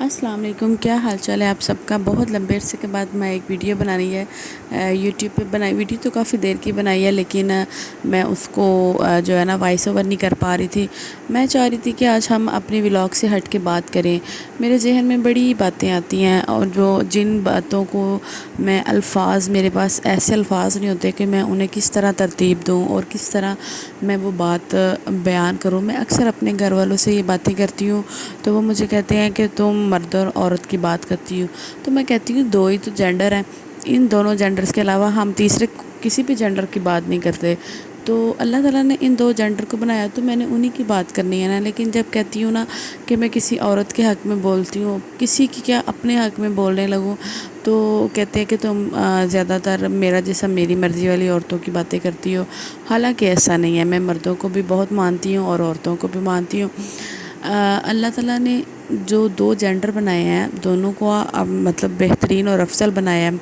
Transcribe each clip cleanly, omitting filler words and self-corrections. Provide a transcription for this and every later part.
السلام علیکم، کیا حال چال ہے آپ سب کا؟ بہت لمبے عرصے کے بعد میں ایک ویڈیو بنانی ہے یوٹیوب پہ بنائی۔ ویڈیو تو کافی دیر کی بنائی ہے، لیکن میں اس کو جو ہے نا وائس اوور نہیں کر پا رہی تھی۔ میں چاہ رہی تھی کہ آج ہم اپنی ولاگ سے ہٹ کے بات کریں۔ میرے ذہن میں بڑی باتیں آتی ہیں، اور جن باتوں کو میں میرے پاس ایسے الفاظ نہیں ہوتے کہ میں انہیں کس طرح ترتیب دوں اور کس طرح میں وہ بات بیان کروں۔ میں اکثر اپنے گھر والوں سے یہ باتیں کرتی ہوں تو وہ مجھے کہتے ہیں کہ تم مرد اور عورت کی بات کرتی ہو۔ تو میں کہتی ہوں دو ہی تو جینڈر ہیں، ان دونوں جینڈرز کے علاوہ ہم تیسرے کسی بھی جینڈر کی بات نہیں کرتے۔ تو اللہ تعالیٰ نے ان دو جینڈر کو بنایا تو میں نے انہی کی بات کرنی ہے نا۔ لیکن جب کہتی ہوں نا کہ میں کسی عورت کے حق میں بولتی ہوں، کسی کی کیا اپنے حق میں بولنے لگوں، تو کہتے ہیں کہ تم زیادہ تر میرا جیسا میری مرضی والی عورتوں کی باتیں کرتی ہو۔ حالانکہ ایسا نہیں ہے، میں مردوں کو بھی بہت مانتی ہوں اور عورتوں کو بھی مانتی ہوں۔ اللہ تعالیٰ نے جو دو جینڈر بنائے ہیں، دونوں کو مطلب بہترین اور افضل بنایا ہے۔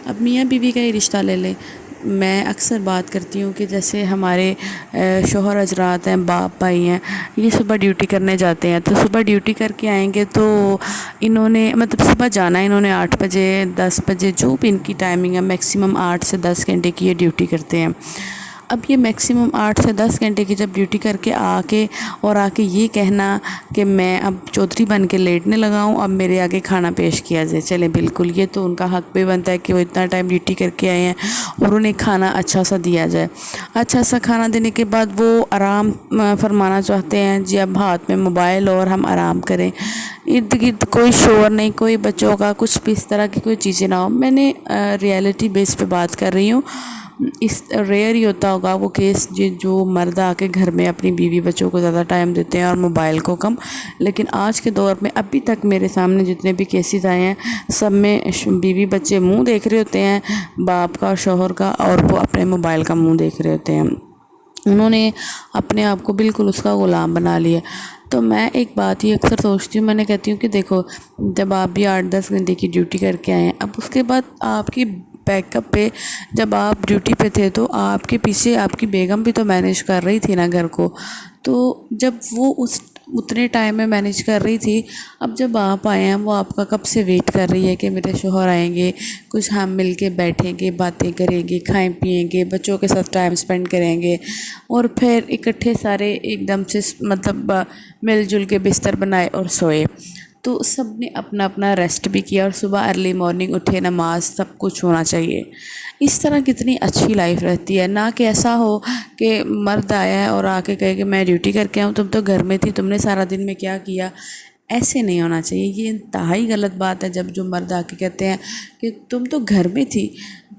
اب میاں بیوی کا ہی رشتہ لے لیں۔ میں اکثر بات کرتی ہوں کہ جیسے ہمارے شوہر حضرات ہیں، باپ بھائی ہیں، یہ صبح ڈیوٹی کرنے جاتے ہیں، تو صبح ڈیوٹی کر کے آئیں گے تو انہوں نے مطلب صبح جانا ہے، انہوں نے 8 بجے 10 بجے جو بھی ان کی ٹائمنگ ہے، میکسیمم 8 سے 10 گھنٹے کی یہ ڈیوٹی کرتے ہیں۔ اب یہ میکسیمم 8 سے 10 گھنٹے کی جب ڈیوٹی کر کے آ کے یہ کہنا کہ میں اب چودھری بن کے لیٹنے لگا ہوں، اب میرے آگے کھانا پیش کیا جائے، چلے بالکل یہ تو ان کا حق بھی بنتا ہے کہ وہ اتنا ٹائم ڈیوٹی کر کے آئے ہیں اور انہیں کھانا اچھا سا دیا جائے۔ اچھا سا کھانا دینے کے بعد وہ آرام فرمانا چاہتے ہیں، جی اب ہاتھ میں موبائل اور ہم آرام کریں، ارد گرد کوئی شور نہیں، کوئی بچوں کا کچھ بھی اس طرح کی کوئی چیزیں نہ ہو۔ میں نے ریئلٹی بیس پہ بات کر رہی ہوں۔ اس ریئر ہی ہوتا ہوگا وہ کیس جو مرد آ کے گھر میں اپنی بیوی بچوں کو زیادہ ٹائم دیتے ہیں اور موبائل کو کم، لیکن آج کے دور میں ابھی تک میرے سامنے جتنے بھی کیسز آئے ہیں، سب میں بیوی بچے منہ دیکھ رہے ہوتے ہیں باپ کا، شوہر کا، اور وہ اپنے موبائل کا منہ دیکھ رہے ہوتے ہیں۔ انہوں نے اپنے آپ کو بالکل اس کا غلام بنا لیا۔ تو میں ایک بات ہی اکثر سوچتی ہوں، میں نے کہتی ہوں کہ دیکھو جب آپ بھی 8-10 گھنٹے کی ڈیوٹی کر کے آئے ہیں، اب اس کے بعد آپ کی بیک اپ پہ جب آپ ڈیوٹی پہ تھے تو آپ کے پیچھے آپ کی بیگم بھی تو مینیج کر رہی تھی نا گھر کو۔ تو جب وہ اتنے ٹائم میں مینیج کر رہی تھی، اب جب آپ آئے ہیں وہ آپ کا کب سے ویٹ کر رہی ہے کہ میرے شوہر آئیں گے، کچھ ہم مل کے بیٹھیں گے، باتیں کریں گے، کھائیں پئیں گے، بچوں کے ساتھ ٹائم سپینڈ کریں گے، اور پھر اکٹھے سارے ایک دم سے مطلب مل جل کے بستر بنائے اور سوئے۔ تو سب نے اپنا اپنا ریسٹ بھی کیا، اور صبح ارلی مارننگ اٹھے، نماز، سب کچھ ہونا چاہیے۔ اس طرح کتنی اچھی لائف رہتی ہے، نہ کہ ایسا ہو کہ مرد آیا ہے اور آ کے کہے کہ میں ڈیوٹی کر کے آؤں، تم تو گھر میں تھی، تم نے سارا دن میں کیا کیا۔ ایسے نہیں ہونا چاہیے، یہ انتہائی غلط بات ہے جب جو مرد آ کے کہتے ہیں کہ تم تو گھر میں تھی،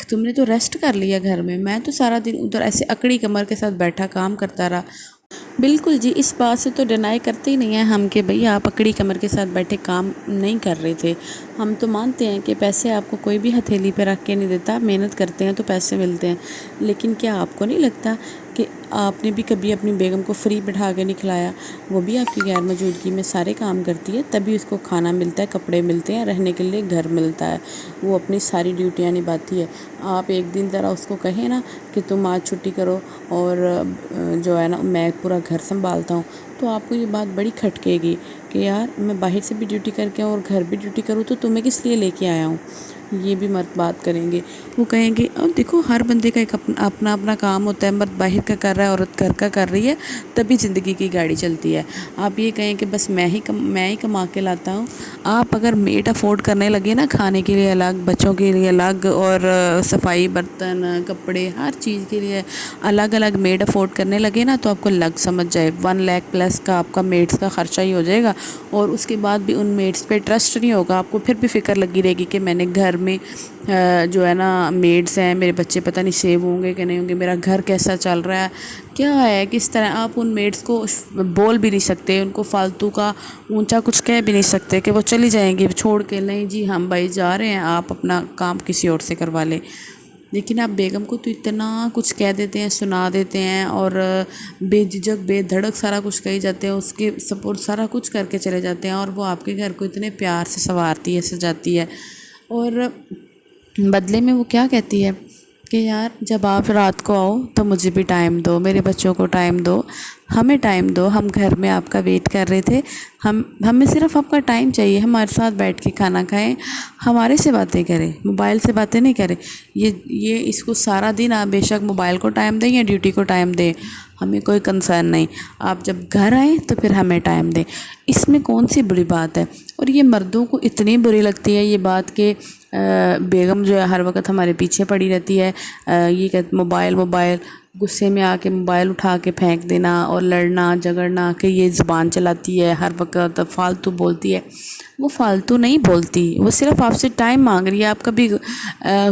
تم نے تو ریسٹ کر لیا گھر میں تو سارا دن ادھر ایسے اکڑی کمر کے ساتھ بیٹھا کام کرتا رہا۔ بالکل جی، اس بات سے تو ڈینائی کرتے ہی نہیں ہیں ہم کہ بھئی آپ اکڑی کمر کے ساتھ بیٹھے کام نہیں کر رہے تھے۔ ہم تو مانتے ہیں کہ پیسے آپ کو کوئی بھی ہتھیلی پہ رکھ کے نہیں دیتا، محنت کرتے ہیں تو پیسے ملتے ہیں۔ لیکن کیا آپ کو نہیں لگتا کہ آپ نے بھی کبھی اپنی بیگم کو فری بٹھا کے نہیں کھلایا؟ وہ بھی آپ کی غیر موجودگی میں سارے کام کرتی ہے، تبھی اس کو کھانا ملتا ہے، کپڑے ملتے ہیں، رہنے کے لیے گھر ملتا ہے، وہ اپنی ساری ڈیوٹیاں نبھاتی ہے۔ آپ ایک دن ذرا اس کو کہیں نا کہ تم آج چھٹی کرو اور جو ہے نا میں پورا گھر سنبھالتا ہوں، تو آپ کو یہ بات بڑی کھٹکے گی کہ یار میں باہر سے بھی ڈیوٹی کر کے آؤں اور گھر بھی ڈیوٹی کروں تو تمہیں کس لیے لے کے آیا ہوں۔ یہ بھی مرد بات کریں گے، وہ کہیں گے اب دیکھو ہر بندے کا ایک اپنا اپنا کام ہوتا ہے، مرد باہر کا کر رہا ہے، عورت گھر کا کر رہی ہے، تبھی زندگی کی گاڑی چلتی ہے۔ آپ یہ کہیں کہ بس میں ہی کما کے لاتا ہوں، آپ اگر میڈ افورڈ کرنے لگے نا، کھانے کے لیے الگ، بچوں کے لیے الگ، اور صفائی برتن کپڑے ہر چیز کے لیے الگ الگ میڈ افورڈ کرنے لگے نا، تو آپ کو لگ سمجھ جائے 1 لاکھ پلس کا آپ کا میڈس کا خرچہ ہی ہو جائے گا، اور اس کے بعد بھی ان میڈس پہ ٹرسٹ نہیں ہوگا آپ کو، پھر بھی فکر لگی رہے گی کہ میں نے گھر میں جو ہے نا میڈس ہیں، میرے بچے پتہ نہیں سیو ہوں گے کہ نہیں ہوں گے، میرا گھر کیسا چل رہا ہے، کیا ہے کس طرح۔ آپ ان میڈس کو بول بھی نہیں سکتے، ان کو فالتو کا اونچا کچھ کہہ بھی نہیں سکتے کہ وہ چلی جائیں گی چھوڑ کے، نہیں جی ہم بھائی جا رہے ہیں، آپ اپنا کام کسی اور سے کروا لیں۔ لیکن آپ بیگم کو تو اتنا کچھ کہہ دیتے ہیں، سنا دیتے ہیں، اور بے جھجک بے دھڑک سارا کچھ کہی جاتے ہیں، اس کے سپورٹ سارا کچھ کر کے چلے جاتے ہیں، اور وہ آپ کے گھر کو اتنے پیار سے سنوارتی ہے، سجاتی ہے، اور بدلے میں وہ کیا کہتی ہے کہ یار جب آپ رات کو آؤ تو مجھے بھی ٹائم دو، میرے بچوں کو ٹائم دو، ہمیں ٹائم دو، ہم گھر میں آپ کا ویٹ کر رہے تھے، ہمیں صرف آپ کا ٹائم چاہیے، ہمارے ساتھ بیٹھ کے کھانا کھائیں، ہمارے سے باتیں کریں، موبائل سے باتیں نہیں کریں۔ یہ اس کو سارا دن آپ بے شک موبائل کو ٹائم دیں یا ڈیوٹی کو ٹائم دیں، ہمیں کوئی کنسرن نہیں، آپ جب گھر آئیں تو پھر ہمیں ٹائم دیں۔ اس میں کون سی بری بات ہے؟ اور یہ مردوں کو اتنی بری لگتی ہے یہ بات کہ بیگم جو ہے ہر وقت ہمارے پیچھے پڑی رہتی ہے، یہ کہ موبائل موبائل، غصے میں آ کے موبائل اٹھا کے پھینک دینا اور لڑنا جھگڑنا کہ یہ زبان چلاتی ہے ہر وقت فالتو بولتی ہے۔ وہ فالتو نہیں بولتی، وہ صرف آپ سے ٹائم مانگ رہی ہے۔ آپ کبھی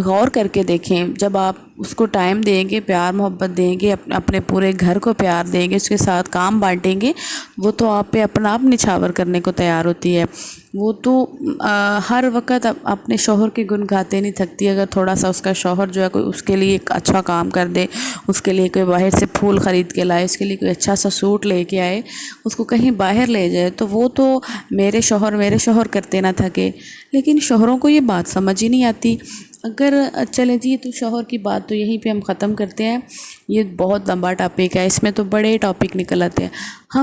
غور کر کے دیکھیں، جب آپ اس کو ٹائم دیں گے، پیار محبت دیں گے، اپنے پورے گھر کو پیار دیں گے، اس کے ساتھ کام بانٹیں گے، وہ تو آپ پہ اپنا آپ نچھاور کرنے کو تیار ہوتی ہے۔ وہ تو ہر وقت اپنے شوہر کے گن گاتے نہیں تھکتی۔ اگر تھوڑا سا اس کا شوہر جو ہے کوئی اس کے لیے ایک اچھا کام کر دے، اس کے لیے کوئی باہر سے پھول خرید کے لائے، اس کے لیے کوئی اچھا سا سوٹ لے کے آئے، اس کو کہیں باہر لے جائے، تو وہ تو میرے شوہر کرتے نہ تھکے۔ لیکن شوہروں کو یہ بات سمجھ ہی نہیں آتی۔ اگر چلے جی تو شوہر کی بات تو یہیں پہ ہم ختم کرتے ہیں، یہ بہت لمبا ٹاپک ہے، اس میں تو بڑے ٹاپک نکل آتے ہیں۔ ہم